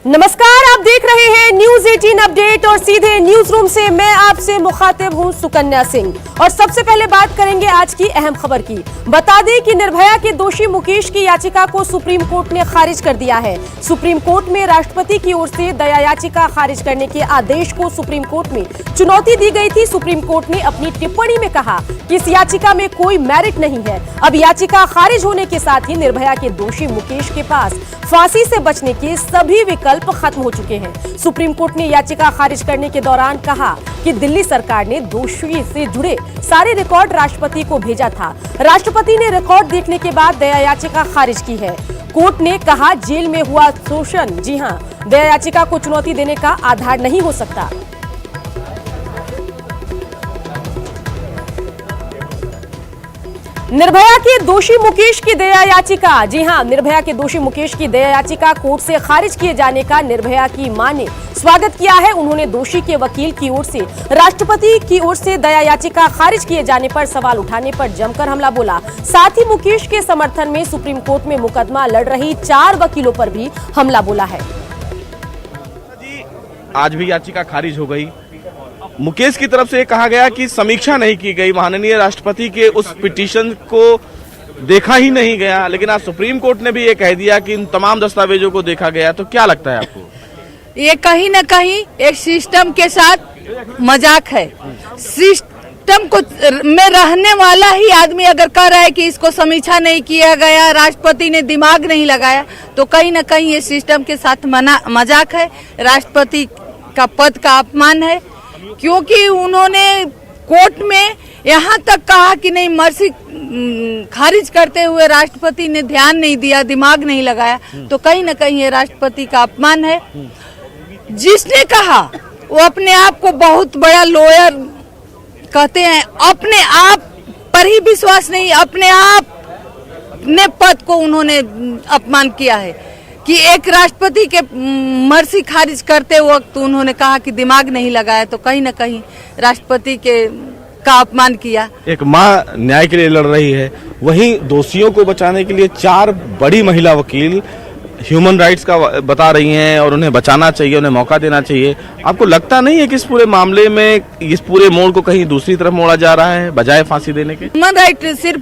नमस्कार, आप देख रहे हैं न्यूज 18 अपडेट और सीधे न्यूज रूम से मैं आपसे मुखातिब हूं सुकन्या सिंह। और सबसे पहले बात करेंगे आज की अहम खबर की। बता दें कि निर्भया के दोषी मुकेश की याचिका को सुप्रीम कोर्ट ने खारिज कर दिया है। सुप्रीम कोर्ट में राष्ट्रपति की ओर से दया याचिका खारिज करने के आदेश को सुप्रीम कोर्ट में चुनौती दी गई थी। सुप्रीम कोर्ट ने अपनी टिप्पणी में कहा कि इस याचिका में कोई मेरिट नहीं है। अब याचिका खारिज होने के साथ ही निर्भया के दोषी मुकेश के पास फांसी से बचने के सभी विकल्प खत्म हो चुके हैं। सुप्रीम कोर्ट ने याचिका खारिज करने के दौरान कहा कि दिल्ली सरकार ने दोषी से जुड़े सारे रिकॉर्ड राष्ट्रपति को भेजा था। राष्ट्रपति ने रिकॉर्ड देखने के बाद दया याचिका खारिज की है। कोर्ट ने कहा जेल में हुआ शोषण, जी हां, दया याचिका को चुनौती देने का आधार नहीं हो सकता। निर्भया के दोषी मुकेश की दया याचिका, जी हां, निर्भया के दोषी मुकेश की दया याचिका कोर्ट से खारिज किए जाने का निर्भया की मां ने स्वागत किया है। उन्होंने दोषी के वकील की ओर से राष्ट्रपति की ओर से दया याचिका खारिज किए जाने पर सवाल उठाने पर जमकर हमला बोला। साथ ही मुकेश के समर्थन में सुप्रीम कोर्ट में मुकदमा लड़ रही 4 वकीलों पर भी हमला बोला है। आज भी याचिका खारिज हो गई। मुकेश की तरफ से कहा गया कि समीक्षा नहीं की गई, माननीय राष्ट्रपति के उस पिटीशन को देखा ही नहीं गया। लेकिन आज सुप्रीम कोर्ट ने भी ये कह दिया कि इन तमाम दस्तावेजों को देखा गया। तो क्या लगता है आपको? ये कहीं न कहीं एक सिस्टम के साथ मजाक है। सिस्टम को में रहने वाला ही आदमी अगर कह रहा है कि इसको समीक्षा नहीं किया गया, राष्ट्रपति ने दिमाग नहीं लगाया, तो कहीं न कहीं ये सिस्टम के साथ मजाक है। राष्ट्रपति का पद का अपमान है, क्योंकि उन्होंने कोर्ट में यहाँ तक कहा कि नहीं, मर्सी खारिज करते हुए राष्ट्रपति ने ध्यान नहीं दिया, दिमाग नहीं लगाया, तो कहीं न कहीं ये राष्ट्रपति का अपमान है। जिसने कहा वो अपने आप को बहुत बड़ा लॉयर कहते हैं, अपने आप पर ही विश्वास नहीं, अपने आप ने पद को उन्होंने अपमान किया है कि एक राष्ट्रपति के मर्सी खारिज करते वक्त उन्होंने कहा कि दिमाग नहीं लगाया, तो कहीं न कहीं राष्ट्रपति का अपमान किया। एक मां न्याय के लिए लड़ रही है, वहीं दोषियों को बचाने के लिए 4 बड़ी महिला वकील ह्यूमन राइट्स का बता रही हैं और उन्हें बचाना चाहिए, उन्हें मौका देना चाहिए। आपको लगता नहीं है कि इस पूरे मामले में, इस पूरे मोड़ को कहीं दूसरी तरफ मोड़ा जा रहा है बजाय फांसी देने के? ह्यूमन राइट सिर्फ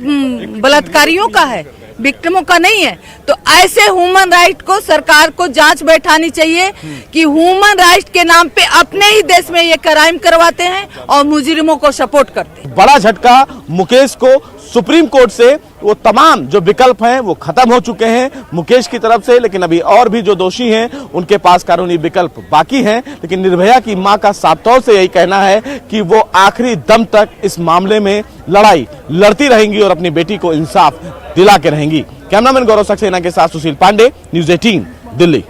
बलात्कारियों का है, विक्टिमों का नहीं है। तो ऐसे ह्यूमन राइट को सरकार को जांच बैठानी चाहिए कि ह्यूमन राइट के नाम पे अपने ही देश में ये क्राइम करवाते हैं और मुजरिमों को सपोर्ट करते हैं। बड़ा झटका मुकेश को सुप्रीम कोर्ट से। वो तमाम जो विकल्प हैं वो खत्म हो चुके हैं मुकेश की तरफ से, लेकिन अभी और भी जो दोषी हैं उनके पास कानूनी विकल्प बाकी हैं। लेकिन निर्भया की मां का साफ तौर से यही कहना है कि वो आखिरी दम तक इस मामले में लड़ाई लड़ती रहेंगी और अपनी बेटी को इंसाफ दिला के रहेंगी। कैमरामैन गौरव सक्सेना के साथ सुशील पांडे, न्यूज 18 दिल्ली।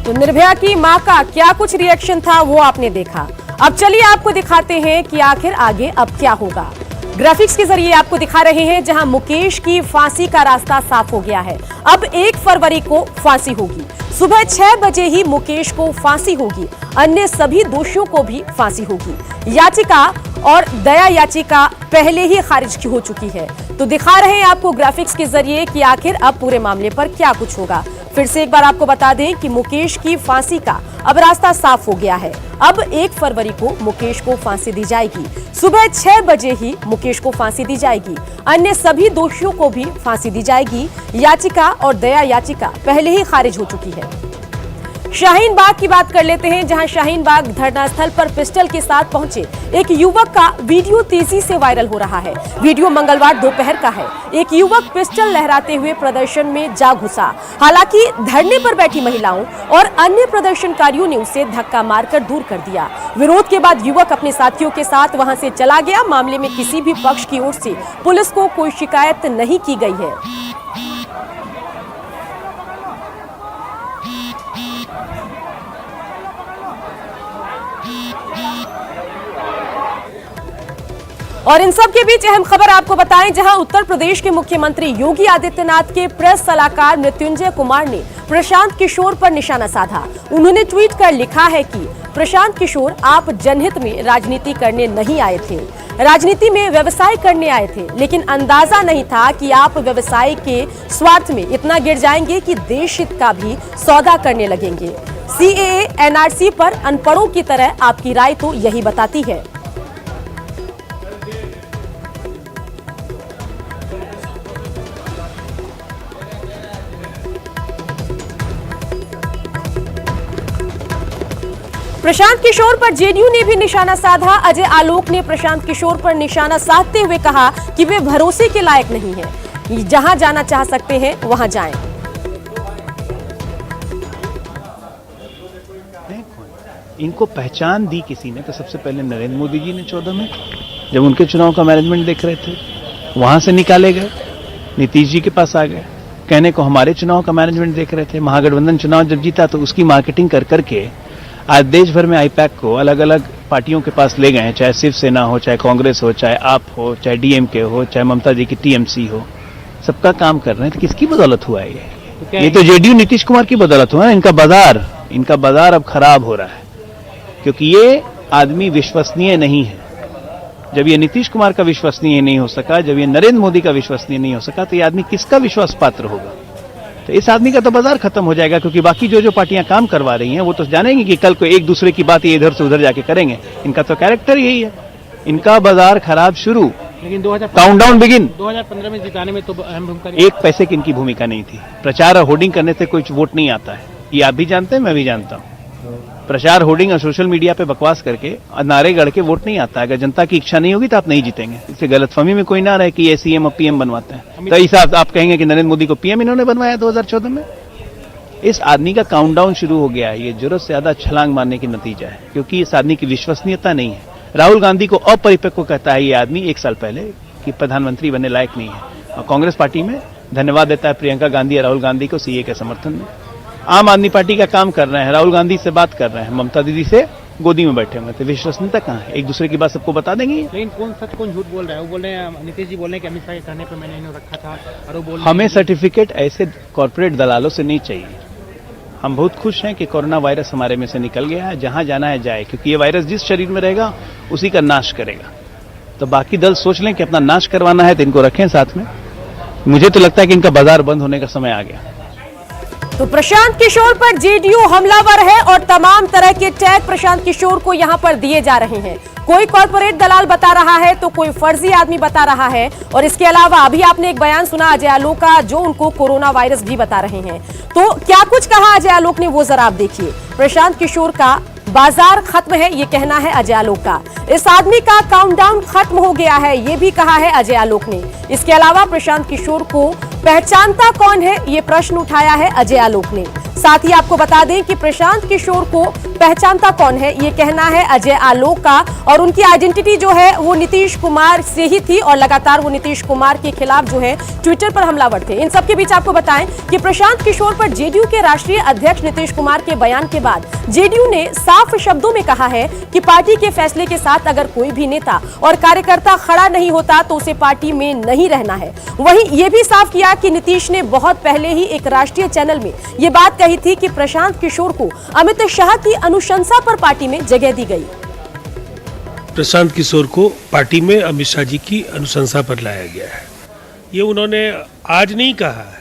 तो निर्भया की मां का क्या कुछ रिएक्शन था वो आपने देखा। अब चलिए आपको दिखाते हैं कि आखिर आगे अब क्या होगा। ग्राफिक्स के जरिए आपको दिखा रहे हैं जहां मुकेश की फांसी का रास्ता साफ हो गया है। अब 1 फरवरी को फांसी होगी। सुबह 6 बजे ही मुकेश को फांसी होगी। अन्य सभी दोषियों को भी फांसी होगी। याचिका और दया याचिका पहले ही खारिज हो चुकी है। तो दिखा रहे हैं आपको ग्राफिक्स के जरिए कि आखिर अब पूरे मामले पर क्या कुछ होगा। फिर से एक बार आपको बता दें कि मुकेश की फांसी का अब रास्ता साफ हो गया है। अब 1 फरवरी को मुकेश को फांसी दी जाएगी। सुबह 6 बजे ही मुकेश को फांसी दी जाएगी। अन्य सभी दोषियों को भी फांसी दी जाएगी। याचिका और दया याचिका पहले ही खारिज हो चुकी है। शाहीन बाग की बात कर लेते हैं, जहां शाहीन बाग धरना स्थल पर पिस्टल के साथ पहुंचे एक युवक का वीडियो तेजी से वायरल हो रहा है। वीडियो मंगलवार दोपहर का है। एक युवक पिस्टल लहराते हुए प्रदर्शन में जा घुसा। हालांकि धरने पर बैठी महिलाओं और अन्य प्रदर्शनकारियों ने उसे धक्का मारकर दूर कर दिया। विरोध के बाद युवक अपने साथियों के साथ वहां से चला गया। मामले में किसी भी पक्ष की ओर से पुलिस को कोई शिकायत नहीं की गई है। और इन सब के बीच अहम खबर आपको बताएं, जहां उत्तर प्रदेश के मुख्यमंत्री योगी आदित्यनाथ के प्रेस सलाहकार मृत्युंजय कुमार ने प्रशांत किशोर पर निशाना साधा। उन्होंने ट्वीट कर लिखा है कि प्रशांत किशोर, आप जनहित में राजनीति करने नहीं आए थे। राजनीति में व्यवसाय करने आए थे, लेकिन अंदाजा नहीं था कि आप व्यवसाय के स्वार्थ में इतना गिर जाएंगे कि देश हित का भी सौदा करने लगेंगे। सीएए, एनआरसी पर अनपढ़ों की तरह आपकी राय तो यही बताती है। प्रशांत किशोर पर जेडीयू ने भी निशाना साधा। अजय आलोक ने प्रशांत किशोर पर निशाना साधते हुए कहा कि वे भरोसे के लायक नहीं हैं, जहां जाना चाह सकते हैं वहां जाएं। इनको पहचान दी किसी ने तो सबसे पहले नरेंद्र मोदी जी ने 14 में, जब उनके चुनाव का मैनेजमेंट देख रहे थे, वहां से निकाले गए, नीतीश जी के पास आ गए, कहने को हमारे चुनाव का मैनेजमेंट देख रहे थे। महागठबंधन चुनाव जब जीता तो उसकी मार्केटिंग कर करके आज देश भर में आईपैक को अलग अलग पार्टियों के पास ले गए हैं, चाहे शिवसेना हो, चाहे कांग्रेस हो, चाहे आप हो, चाहे डीएमके हो, चाहे ममता जी की टीएमसी हो, सबका काम कर रहे हैं। तो किसकी बदौलत हुआ है ये तो जेडीयू नीतीश कुमार की बदौलत हुआ है। इनका बाजार अब खराब हो रहा है, क्योंकि ये आदमी विश्वसनीय नहीं है। जब ये नीतीश कुमार का विश्वसनीय नहीं हो सका, जब ये नरेंद्र मोदी का विश्वसनीय नहीं हो सका, तो ये आदमी किसका विश्वास पात्र होगा? तो इस आदमी का तो बाजार खत्म हो जाएगा, क्योंकि बाकी जो पार्टियां काम करवा रही हैं वो तो जानेंगी कि कल को एक दूसरे की बात ये इधर से उधर जाके करेंगे। इनका तो कैरेक्टर यही है, इनका बाजार खराब शुरू, लेकिन काउंटडाउन बिगिन। 2015 में जिताने में तो अहम भूमिका, एक पैसे की इनकी भूमिका नहीं थी। प्रचार और होर्डिंग करने से कोई वोट नहीं आता है, ये आप भी जानते हैं, मैं भी जानता हूं। प्रचार, होर्डिंग और सोशल मीडिया पे बकवास करके नारे गढ़ के वोट नहीं आता है। अगर जनता की इच्छा नहीं होगी तो आप नहीं जीतेंगे। इससे गलतफहमी में कोई ना रहे कि ये सीएम और पीएम बनवाते हैं। तो इस आप कहेंगे कि नरेंद्र मोदी को पीएम इन्होंने बनवाया 2014 में। इस आदमी का काउंटडाउन शुरू हो गया है। ये जरूरत से ज्यादा छलांग मारने की नतीजा है, क्योंकि इस आदमी की विश्वसनीयता नहीं है। राहुल गांधी को अपरिपक्व कहता है ये आदमी 1 साल पहले कि प्रधानमंत्री बनने लायक नहीं है, और कांग्रेस पार्टी में धन्यवाद देता है प्रियंका गांधी और राहुल गांधी को सीए के समर्थन में। आम आदमी पार्टी का काम कर रहे हैं, राहुल गांधी से बात कर रहे हैं, ममता दीदी से गोदी में बैठे हुए थे। विश्वसनीयता कहाँ है? एक दूसरे की बात सबको बता देंगे। लेकिन कौन सच कौन झूठ बोल रहा है? वो बोल रहे हैं, नीतीश जी बोल रहे हैं कि अमित शाह के कहने पर मैंने इन्हें रखा था, और वो बोल रहे हैं हमें सर्टिफिकेट ऐसे कॉर्पोरेट दलालों से नहीं चाहिए। हम बहुत खुश हैं कि कोरोना वायरस हमारे में से निकल गया है। जहां जाना है जाए, क्योंकि ये वायरस जिस शरीर में रहेगा उसी का नाश करेगा। तो बाकी दल सोच लें कि अपना नाश करवाना है तो इनको रखें साथ में। मुझे तो लगता है कि इनका बाजार बंद होने का समय आ गया। तो प्रशांत किशोर पर जेडीयू हमलावर है और तमाम तरह के टैग प्रशांत किशोर को यहां पर दिए जा रहे हैं। कोई कॉर्पोरेट दलाल बता रहा है तो कोई फर्जी आदमी बता रहा है, और इसके अलावा अभी आपने एक बयान सुना अजय आलोक का, जो उनको कोरोना वायरस भी बता रहे हैं। तो क्या कुछ कहा अजय आलोक ने, वो जरा आप देखिए। प्रशांत किशोर का बाजार खत्म है, ये कहना है अजय आलोक का। इस आदमी का काउंटडाउन खत्म हो गया है, ये भी कहा है अजय आलोक ने। इसके अलावा प्रशांत किशोर को पहचानता कौन है, ये प्रश्न उठाया है अजय आलोक ने। साथ ही आपको बता दें कि प्रशांत किशोर को पहचानता कौन है, ये कहना है अजय आलोक का, और उनकी आइडेंटिटी जो है वो नीतीश कुमार से ही थी, और लगातार वो नीतीश कुमार के खिलाफ जो है ट्विटर पर हमलावर थे। इन सबके बीच आपको बताएं कि प्रशांत किशोर पर जेडीयू के राष्ट्रीय अध्यक्ष नीतीश कुमार के बयान के बाद जेडीयू ने साफ शब्दों में कहा है कि पार्टी के फैसले के साथ अगर कोई भी नेता और कार्यकर्ता खड़ा नहीं होता तो उसे पार्टी में नहीं रहना है। वहीं ये भी साफ किया कि नीतीश ने बहुत पहले ही एक राष्ट्रीय चैनल में ये बात कही थी कि प्रशांत किशोर को अमित शाह की अनुशंसा पर पार्टी में जगह दी गई। प्रशांत किशोर को पार्टी में अमित शाह जी की अनुशंसा पर लाया गया है। ये उन्होंने आज नहीं कहा है।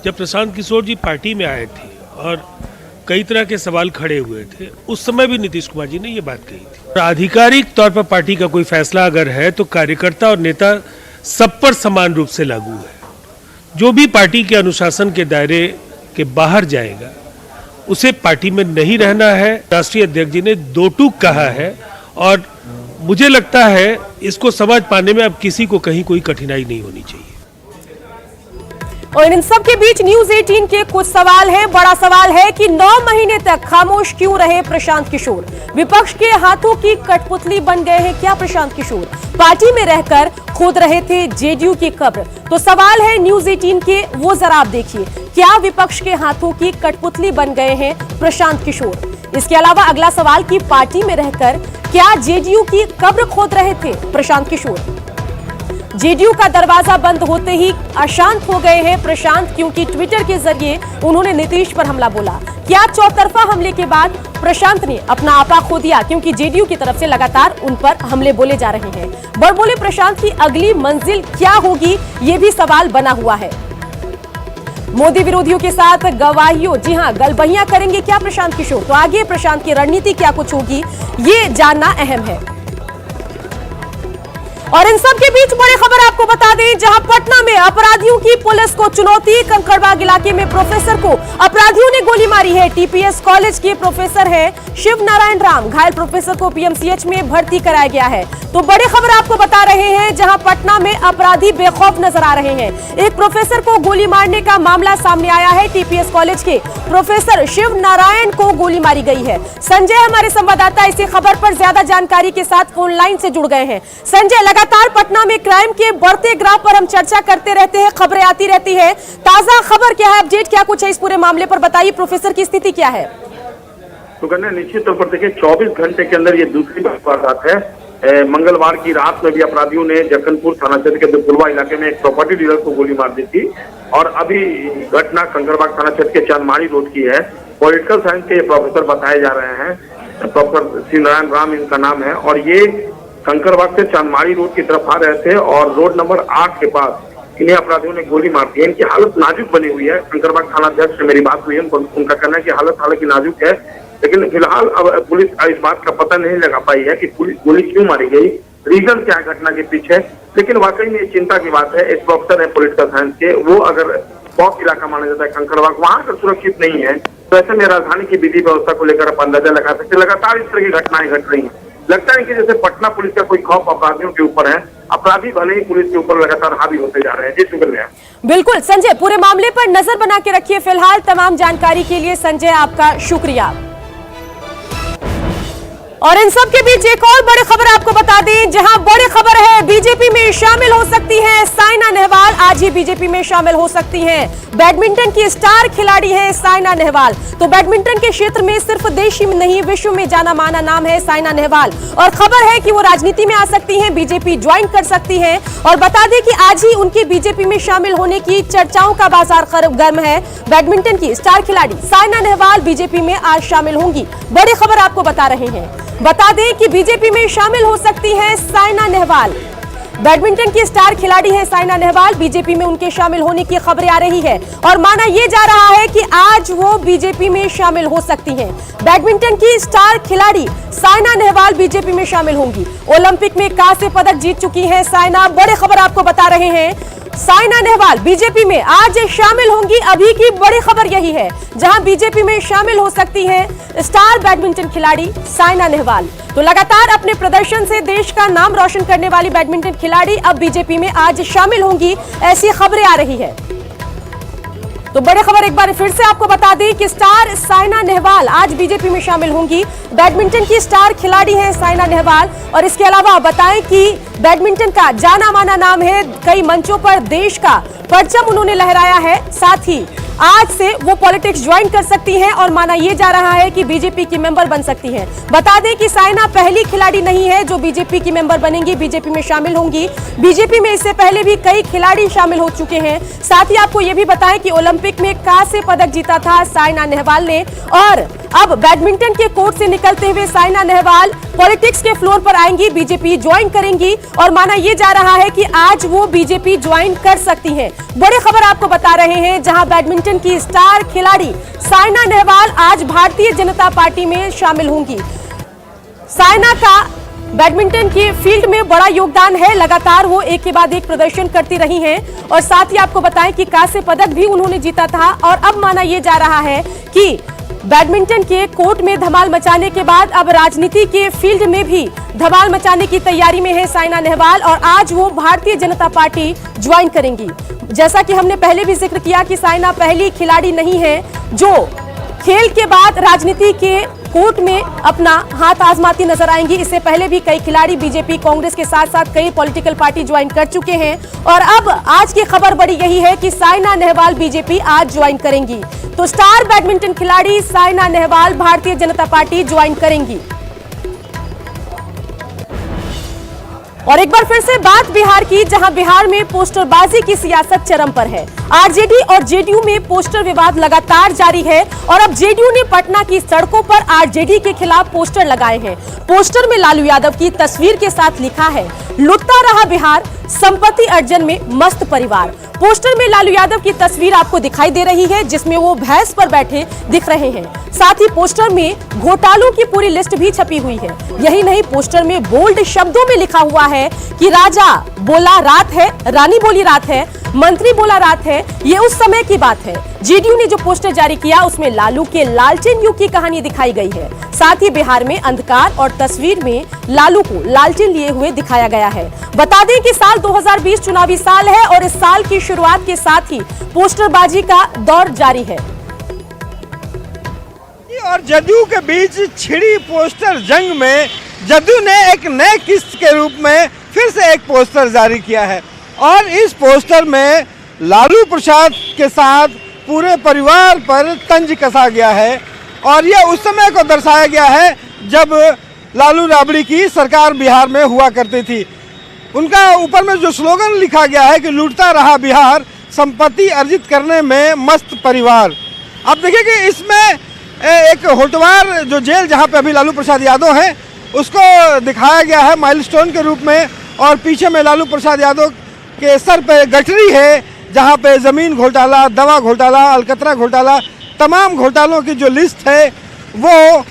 जब प्रशांत किशोर जी पार्टी में आए थे और कई तरह के सवाल खड़े हुए थे, उस समय भी नीतीश कुमार जी ने ये बात कही थी। आधिकारिक तौर पर पार्टी का कोई फैसला अगर है तो कार्यकर्ता और नेता सब पर समान रूप से लागू है। जो भी पार्टी के अनुशासन के दायरे के बाहर जाएगा उसे पार्टी में नहीं रहना है। राष्ट्रीय अध्यक्ष जी ने 2 टूक कहा है, और मुझे लगता है इसको समझ पाने में अब किसी को कहीं कोई कठिनाई नहीं होनी चाहिए। और इन सब के बीच न्यूज 18 के कुछ सवाल हैं। बड़ा सवाल है कि 9 महीने तक खामोश क्यों रहे प्रशांत किशोर? विपक्ष के हाथों की कठपुतली बन गए हैं क्या प्रशांत किशोर? पार्टी में रहकर खोद रहे थे जेडीयू की कब्र। तो सवाल है न्यूज 18 के, वो जरा आप देखिए। क्या विपक्ष के हाथों की कठपुतली बन गए हैं प्रशांत किशोर? इसके अलावा अगला सवाल कि पार्टी में रहकर क्या जेडीयू की कब्र खोद रहे थे प्रशांत किशोर? जेडीयू का दरवाजा बंद होते ही अशांत हो गए हैं प्रशांत, क्योंकि ट्विटर के जरिए उन्होंने नीतीश पर हमला बोला। क्या चौतरफा हमले के बाद प्रशांत ने अपना आपा खो दिया, क्योंकि जेडीयू की तरफ से लगातार उन पर हमले बोले जा रहे हैं। बड़बोले प्रशांत की अगली मंजिल क्या होगी, ये भी सवाल बना हुआ है। मोदी विरोधियों के साथ गवाहियों, जी हां, गलबहियां करेंगे क्या प्रशांत किशोर? तो आगे प्रशांत की रणनीति क्या कुछ होगी, ये जानना अहम है। और इन सब के बीच बड़ी खबर आपको बता दें, जहां पटना में अपराधियों की पुलिस को चुनौती। कंकड़बाग इलाके में प्रोफेसर को अपराधियों ने गोली मारी है। टीपीएस कॉलेज के प्रोफेसर है शिव नारायण राम। घायल प्रोफेसर को पीएमसीएच में भर्ती कराया गया है। तो बड़ी खबर आपको बता रहे हैं, जहां पटना में अपराधी बेखौफ नजर आ रहे हैं। एक प्रोफेसर को गोली मारने का मामला सामने आया है। टीपीएस कॉलेज के प्रोफेसर शिव नारायण को गोली मारी गई है। संजय हमारे संवाददाता इसी खबर पर ज्यादा जानकारी के साथ फोन लाइन से जुड़ गए हैं। संजय, लगातार पटना में क्राइम के बढ़ते ग्राफ पर हम चर्चा करते रहते हैं, खबरें आती रहती है। ताजा खबर क्या है, अपडेट क्या कुछ है इस पूरे मामले पर बताइए, प्रोफेसर की स्थिति क्या है? तो कन्या, निश्चित तौर पर देखिए 24 घंटे के अंदर ये दूसरी वारदात है। मंगलवार की रात में भी अपराधियों ने जक्कनपुर थाना क्षेत्र के दुपुलवा इलाके में एक प्रॉपर्टी डीलर को गोली मार दी थी। और अभी घटना कंकड़बाग थाना क्षेत्र के चांदमारी रोड की है। पॉलिटिकल साइंस के प्रोफेसर बताए जा रहे हैं, प्रोफेसर शिव नारायण राम इनका नाम है। और ये कंकड़बाग से चांदमारी रोड की तरफ आ रहे थे और रोड नंबर 8 के पास इन्हें अपराधियों ने गोली मार दी। इनकी हालत नाजुक बनी हुई है। कंकड़बाग थाना अध्यक्ष से मेरी बात हुई है, उनका कहना है कि हालत हालांकि नाजुक है, लेकिन फिलहाल अब पुलिस इस बात का पता नहीं लगा पाई है कि गोली क्यों मारी गई, रीजन क्या है घटना के पीछे। लेकिन वाकई में चिंता की बात है। एक प्रोफेसर है पॉलिटिकल साइंस के, वो अगर पॉक इलाका माना जाता है कंकड़बाग, वहां अगर सुरक्षित नहीं है तो ऐसे में राजधानी की विधि व्यवस्था को लेकर आप अंदाजा लगा सकते। लगातार इस तरह की घटनाएं घट रही है। लगता है कि जैसे पटना पुलिस का कोई खौफ अपराधियों के ऊपर है, अपराधी भले ही पुलिस के ऊपर लगातार हावी होते जा रहे हैं। जी शुक्रिया। बिल्कुल संजय, पूरे मामले पर नजर बना के रखिए फिलहाल। तमाम जानकारी के लिए संजय आपका शुक्रिया। और इन सब के बीच एक और बड़ी खबर आपको बता दें, जहां बड़ी खबर है, बीजेपी में शामिल हो सकती हैं साइना नेहवाल। आज ही बीजेपी में शामिल हो सकती हैं। बैडमिंटन की स्टार खिलाड़ी है साइना नेहवाल। तो बैडमिंटन के क्षेत्र में सिर्फ देश ही में नहीं, विश्व में जाना माना नाम है साइना नेहवाल। और खबर है कि वो राजनीति में आ सकती हैं, बीजेपी ज्वाइन कर सकती हैं। और बता दें कि आज ही उनकी बीजेपी में शामिल होने की चर्चाओं का बाजार गर्म है। बैडमिंटन की स्टार खिलाड़ी साइना नेहवाल बीजेपी में आज शामिल होंगी। बड़ी खबर आपको बता रहे हैं। बता दें कि बीजेपी में शामिल हो सकती है साइना नेहवाल। बैडमिंटन की स्टार खिलाड़ी है साइना नेहवाल, बीजेपी में उनके शामिल होने की खबरें आ रही है। और माना यह जा रहा है कि आज वो बीजेपी में शामिल हो सकती हैं। बैडमिंटन की स्टार खिलाड़ी साइना नेहवाल बीजेपी में शामिल होंगी। ओलंपिक में कांस्य पदक जीत चुकी हैं साइना। बड़ी खबर आपको बता रहे हैं, साइना नेहवाल बीजेपी में आज शामिल होंगी। अभी की बड़ी खबर यही है, जहां बीजेपी में शामिल हो सकती हैं स्टार बैडमिंटन खिलाड़ी साइना नेहवाल। तो लगातार अपने प्रदर्शन से देश का नाम रोशन करने वाली बैडमिंटन खिलाड़ी अब बीजेपी में आज शामिल होंगी, ऐसी खबरें आ रही है। तो बड़ी खबर एक बार फिर से आपको बता दें कि स्टार साइना नेहवाल आज बीजेपी में शामिल होंगी। बैडमिंटन की स्टार खिलाड़ी हैं साइना नेहवाल। और इसके अलावा बताएं कि बैडमिंटन का जाना माना नाम है, कई मंचों पर देश का परचम उन्होंने लहराया है। साथ ही आज से वो पॉलिटिक्स ज्वाइन कर सकती हैं और माना यह जा रहा है कि बीजेपी की मेंबर बन सकती हैं। बता दें कि साइना पहली खिलाड़ी नहीं है जो बीजेपी की मेंबर बनेंगी, बीजेपी में शामिल होंगी। बीजेपी में इससे पहले भी कई खिलाड़ी शामिल हो चुके हैं। साथ ही आपको यह भी बताएं कि ओलंपिक में कांस्य पदक जीता था साइना नेहवाल ने। और अब बैडमिंटन के कोर्ट से निकलते हुए साइना नेहवाल पॉलिटिक्स के फ्लोर पर आएंगी, बीजेपी ज्वाइन करेंगी। और माना यह जा रहा है कि आज वो बीजेपी ज्वाइन कर सकती हैं। बड़ी खबर आपको बता रहे हैं, जहां बैडमिंटन की स्टार खिलाड़ी साइना नेहवाल आज भारतीय जनता पार्टी में शामिल होंगी। साइना का बैडमिंटन की फील्ड में बड़ा योगदान है, लगातार वो एक के बाद एक प्रदर्शन करती रही हैं। और साथ ही आपको बताएं कि कांस्य पदक भी उन्होंने जीता था। और अब माना यह जा रहा है कि बैडमिंटन के कोर्ट में धमाल मचाने के बाद अब राजनीति के फील्ड में भी धमाल मचाने की तैयारी में है साइना नेहवाल। और आज वो भारतीय जनता पार्टी ज्वाइन करेंगी। जैसा कि हमने पहले भी जिक्र किया कि साइना पहली खिलाड़ी नहीं है जो खेल के बाद राजनीति के कोर्ट में अपना हाथ आजमाती नजर आएंगी। इससे पहले भी कई खिलाड़ी बीजेपी, कांग्रेस के साथ साथ कई पॉलिटिकल पार्टी ज्वाइन कर चुके हैं। और अब आज की खबर बड़ी यही है कि साइना नेहवाल बीजेपी आज ज्वाइन करेंगी। तो स्टार बैडमिंटन खिलाड़ी साइना नेहवाल भारतीय जनता पार्टी ज्वाइन करेंगी। और एक बार फिर से बात बिहार की, जहां बिहार में पोस्टरबाजी की सियासत चरम पर है। आरजेडी और जेडीयू में पोस्टर विवाद लगातार जारी है और अब जेडीयू ने पटना की सड़कों पर आरजेडी के खिलाफ पोस्टर लगाए हैं। पोस्टर में लालू यादव की तस्वीर के साथ लिखा है, लुटता रहा बिहार, संपत्ति अर्जन में मस्त परिवार। पोस्टर में लालू यादव की तस्वीर आपको दिखाई दे रही है, जिसमें वो भैंस पर बैठे दिख रहे हैं। साथ ही पोस्टर में घोटालों की पूरी लिस्ट भी छपी हुई है। यही नहीं, पोस्टर में बोल्ड शब्दों में लिखा हुआ है कि राजा बोला रात है, रानी बोली रात है, मंत्री बोला रात है। ये उस समय की बात है। जेडीयू ने जो पोस्टर जारी किया उसमें लालू के लालटेन युग की कहानी दिखाई गई है। साथ ही बिहार में अंधकार और तस्वीर में लालू को लालटेन लिए हुए दिखाया गया है। बता दें कि साल 2020 चुनावी साल है और इस साल की शुरुआत के साथ ही पोस्टरबाजी का दौर जारी है। और जदयू के बीच छिड़ी पोस्टर जंग में जदयू ने एक नए किस्त के रूप में फिर से एक पोस्टर जारी किया है और इस पोस्टर में लालू प्रसाद के साथ पूरे परिवार पर तंज कसा गया है और यह उस समय को दर्शाया गया है जब लालू राबड़ी की सरकार बिहार में हुआ करती थी। उनका ऊपर में जो स्लोगन लिखा गया है कि लूटता रहा बिहार, संपत्ति अर्जित करने में मस्त परिवार। अब देखिए कि इसमें एक होटवार जो जेल जहां पे अभी लालू प्रसाद यादव हैं उसको दिखाया गया है माइलस्टोन के रूप में और पीछे में लालू प्रसाद यादव के सर पे गठरी है जहां पे जमीन घोटाला, दवा घोटाला, अलकतरा घोटाला, तमाम घोटालों की जो लिस्ट है वो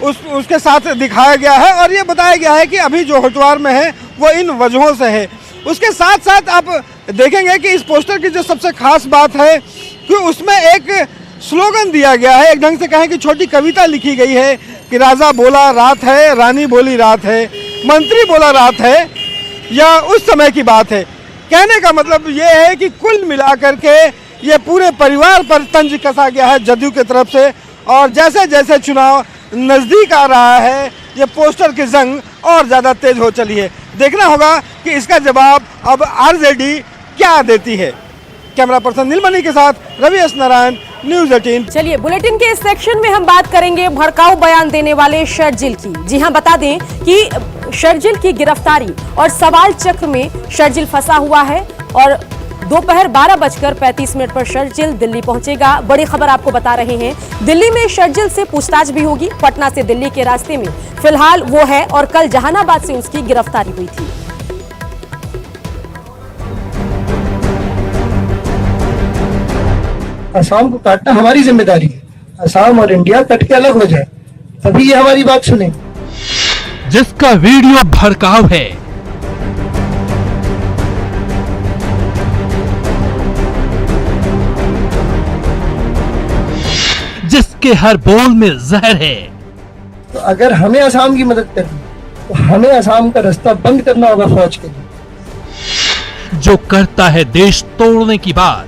उसके साथ दिखाया गया है और ये बताया गया है कि अभी जो होटवार में है वो इन वजहों से है। उसके साथ साथ आप देखेंगे कि इस पोस्टर की जो सबसे खास बात है कि उसमें एक स्लोगन दिया गया है, एक ढंग से कहें कि छोटी कविता लिखी गई है कि राजा बोला रात है, रानी बोली रात है, मंत्री बोला रात है, या उस समय की बात है। कहने का मतलब ये है कि कुल मिलाकर के ये पूरे परिवार पर तंज कसा गया है जदयू की तरफ से और जैसे जैसे चुनाव नज़दीक आ रहा है ये पोस्टर की जंग और ज़्यादा तेज हो चली है। देखना होगा कि इसका जवाब अब आरजेडी क्या देती है। कैमरा पर्सन नीलमणि के साथ रवि एस नारायण, न्यूज़ 18। चलिए, बुलेटिन के इस सेक्शन में हम बात करेंगे भड़काऊ बयान देने वाले शर्जिल की। जी हां, बता दें कि शर्जिल की गिरफ्तारी और सवाल चक्र में शर्जिल फंसा हुआ है और दोपहर 12:35 पर शर्जिल दिल्ली पहुंचेगा। बड़ी खबर आपको बता रहे हैं, दिल्ली में शर्जिल से पूछताछ भी होगी। पटना से दिल्ली के रास्ते में फिलहाल वो है और कल जहानाबाद से उसकी गिरफ्तारी हुई थी। असम को काटना हमारी जिम्मेदारी है। असम और इंडिया कट के अलग हो जाए तभी ये हमारी बात सुने। जिसका वीडियो भड़काऊ है, जिसके हर बोल में जहर है, तो अगर हमें असम की मदद करनी तो हमें असम का रास्ता बंद करना होगा फौज के लिए। जो करता है देश तोड़ने की बात,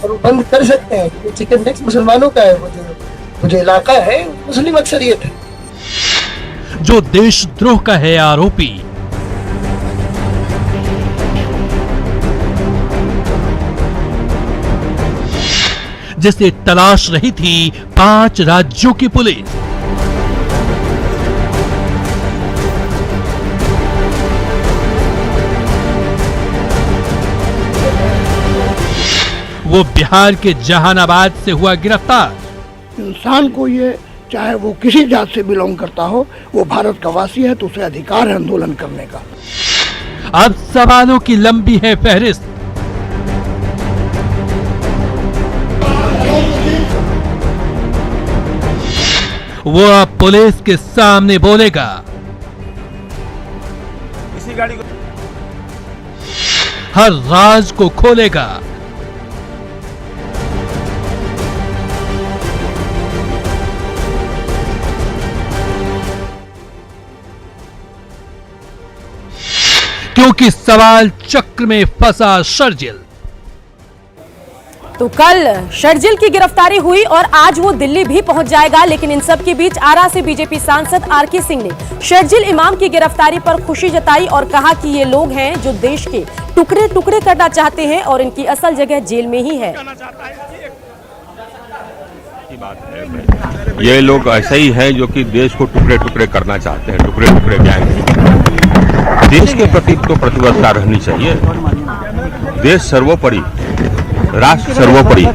और वो बंद कर सकते हैं क्योंकि चिकन नेक्स्ट मुसलमानों का है। वो जो इलाका है मुस्लिम अक्सरियत है। जो देशद्रोह का है आरोपी, जिसे तलाश रही थी 5 राज्यों की पुलिस, वो बिहार के जहानाबाद से हुआ गिरफ्तार। इंसान को ये, चाहे वो किसी जात से बिलोंग करता हो, वो भारत का वासी है तो उसे अधिकार है आंदोलन करने का। अब सवालों की लंबी है फहरिस्त। वो अब पुलिस के सामने बोलेगा। इसी गाड़ी को हर राज को खोलेगा। क्योंकि सवाल चक्र में फंसा शर्जिल। तो कल शर्जिल की गिरफ्तारी हुई और आज वो दिल्ली भी पहुंच जाएगा। लेकिन इन सब के बीच आरा से बीजेपी सांसद आरके सिंह ने शर्जिल इमाम की गिरफ्तारी पर खुशी जताई और कहा कि ये लोग हैं जो देश के टुकड़े टुकड़े करना चाहते हैं और इनकी असल जगह जेल में ही है। ये लोग ऐसे ही हैं जो कि देश को टुकड़े टुकड़े करना चाहते हैं, टुकड़े टुकड़े गैंग। देश के प्रति तो प्रतिबद्धता रहनी चाहिए। देश सर्वोपरि, राष्ट्र सर्वोपरि,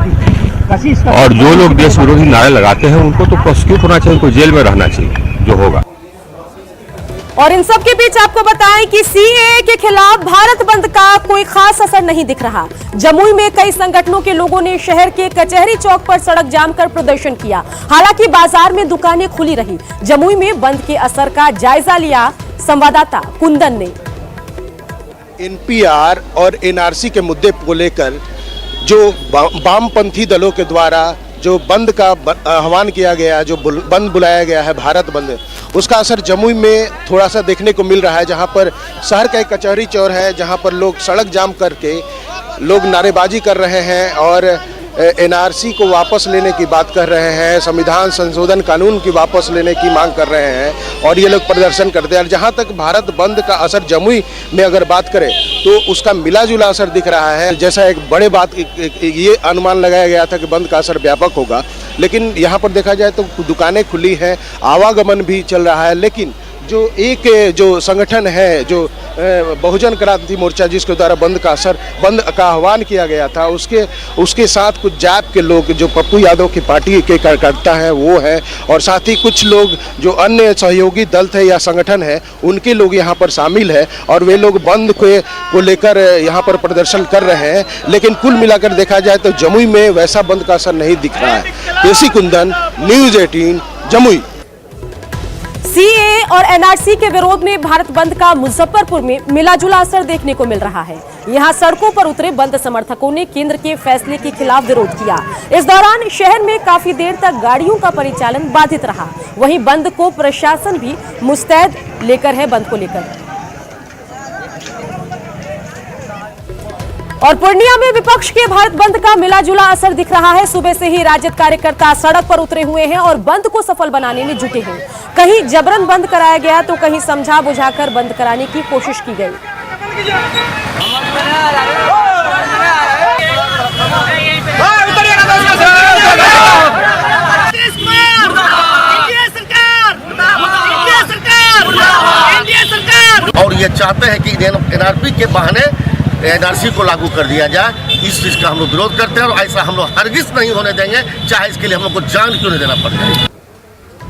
और जो लोग देश विरोधी नारे लगाते हैं उनको तो प्रोसिक्यूट होना चाहिए, उनको जेल में रहना चाहिए, जो होगा। और इन सब के बीच आपको बताएं कि सीएए के खिलाफ भारत बंद का कोई खास असर नहीं दिख रहा। जमुई में कई संगठनों के लोगों ने शहर के कचहरी चौक पर सड़क जाम कर प्रदर्शन किया। हालांकि बाजार में दुकानें खुली रही। जमुई में बंद के असर का जायजा लिया संवाददाता कुंदन ने। एनपीआर और एनआरसी के मुद्दे को लेकर जो वामपंथी दलों के द्वारा जो बंद का आह्वान किया गया, जो बंद बुलाया गया है भारत बंद, उसका असर जमुई में थोड़ा सा देखने को मिल रहा है। जहां पर शहर का एक कचहरी चौर है, जहां पर लोग सड़क जाम करके लोग नारेबाजी कर रहे हैं और एनआरसी को वापस लेने की बात कर रहे हैं, संविधान संशोधन कानून की वापस लेने की मांग कर रहे हैं और ये लोग प्रदर्शन करते हैं। और जहां तक भारत बंद का असर जमुई में अगर बात करें तो उसका मिला जुला असर दिख रहा है। जैसा एक बड़े बात ये अनुमान लगाया गया था कि बंद का असर व्यापक होगा, लेकिन यहाँ पर देखा जाए तो दुकानें खुली हैं, आवागमन भी चल रहा है। लेकिन जो संगठन है, जो बहुजन क्रांति मोर्चा जिसके द्वारा बंद का आह्वान किया गया था, उसके साथ कुछ जाप के लोग जो पप्पू यादव की पार्टी के कार्यकर्ता हैं वो हैं, और साथ ही कुछ लोग जो अन्य सहयोगी दल थे या संगठन है उनके लोग यहाँ पर शामिल है और वे लोग बंद को लेकर यहाँ पर प्रदर्शन कर रहे हैं। लेकिन कुल मिलाकर देखा जाए तो जमुई में वैसा बंद का असर नहीं दिख रहा है। केसी कुंदन, न्यूज़ 18, जमुई। सीएए और एनआरसी के विरोध में भारत बंद का मुजफ्फरपुर में मिलाजुला असर देखने को मिल रहा है। यहां सड़कों पर उतरे बंद समर्थकों ने केंद्र के फैसले के खिलाफ विरोध किया। इस दौरान शहर में काफी देर तक गाड़ियों का परिचालन बाधित रहा। वहीं बंद को प्रशासन भी मुस्तैद लेकर है। बंद को लेकर और पूर्णिया में विपक्ष के भारत बंद का मिलाजुला असर दिख रहा है। सुबह से ही राजद कार्यकर्ता सड़क पर उतरे हुए हैं और बंद को सफल बनाने में जुटे हैं। कहीं जबरन बंद कराया गया तो कहीं समझा बुझाकर बंद कराने की कोशिश की गई। और ये चाहते हैं कि एनआरपी के बहाने एनआरसी को लागू कर दिया जाए। इस चीज का हम लोग विरोध करते हैं और ऐसा हम लोग हरगिज नहीं होने देंगे, चाहे इसके लिए हम लोग को जान क्यों नहीं देना पड़ जाए।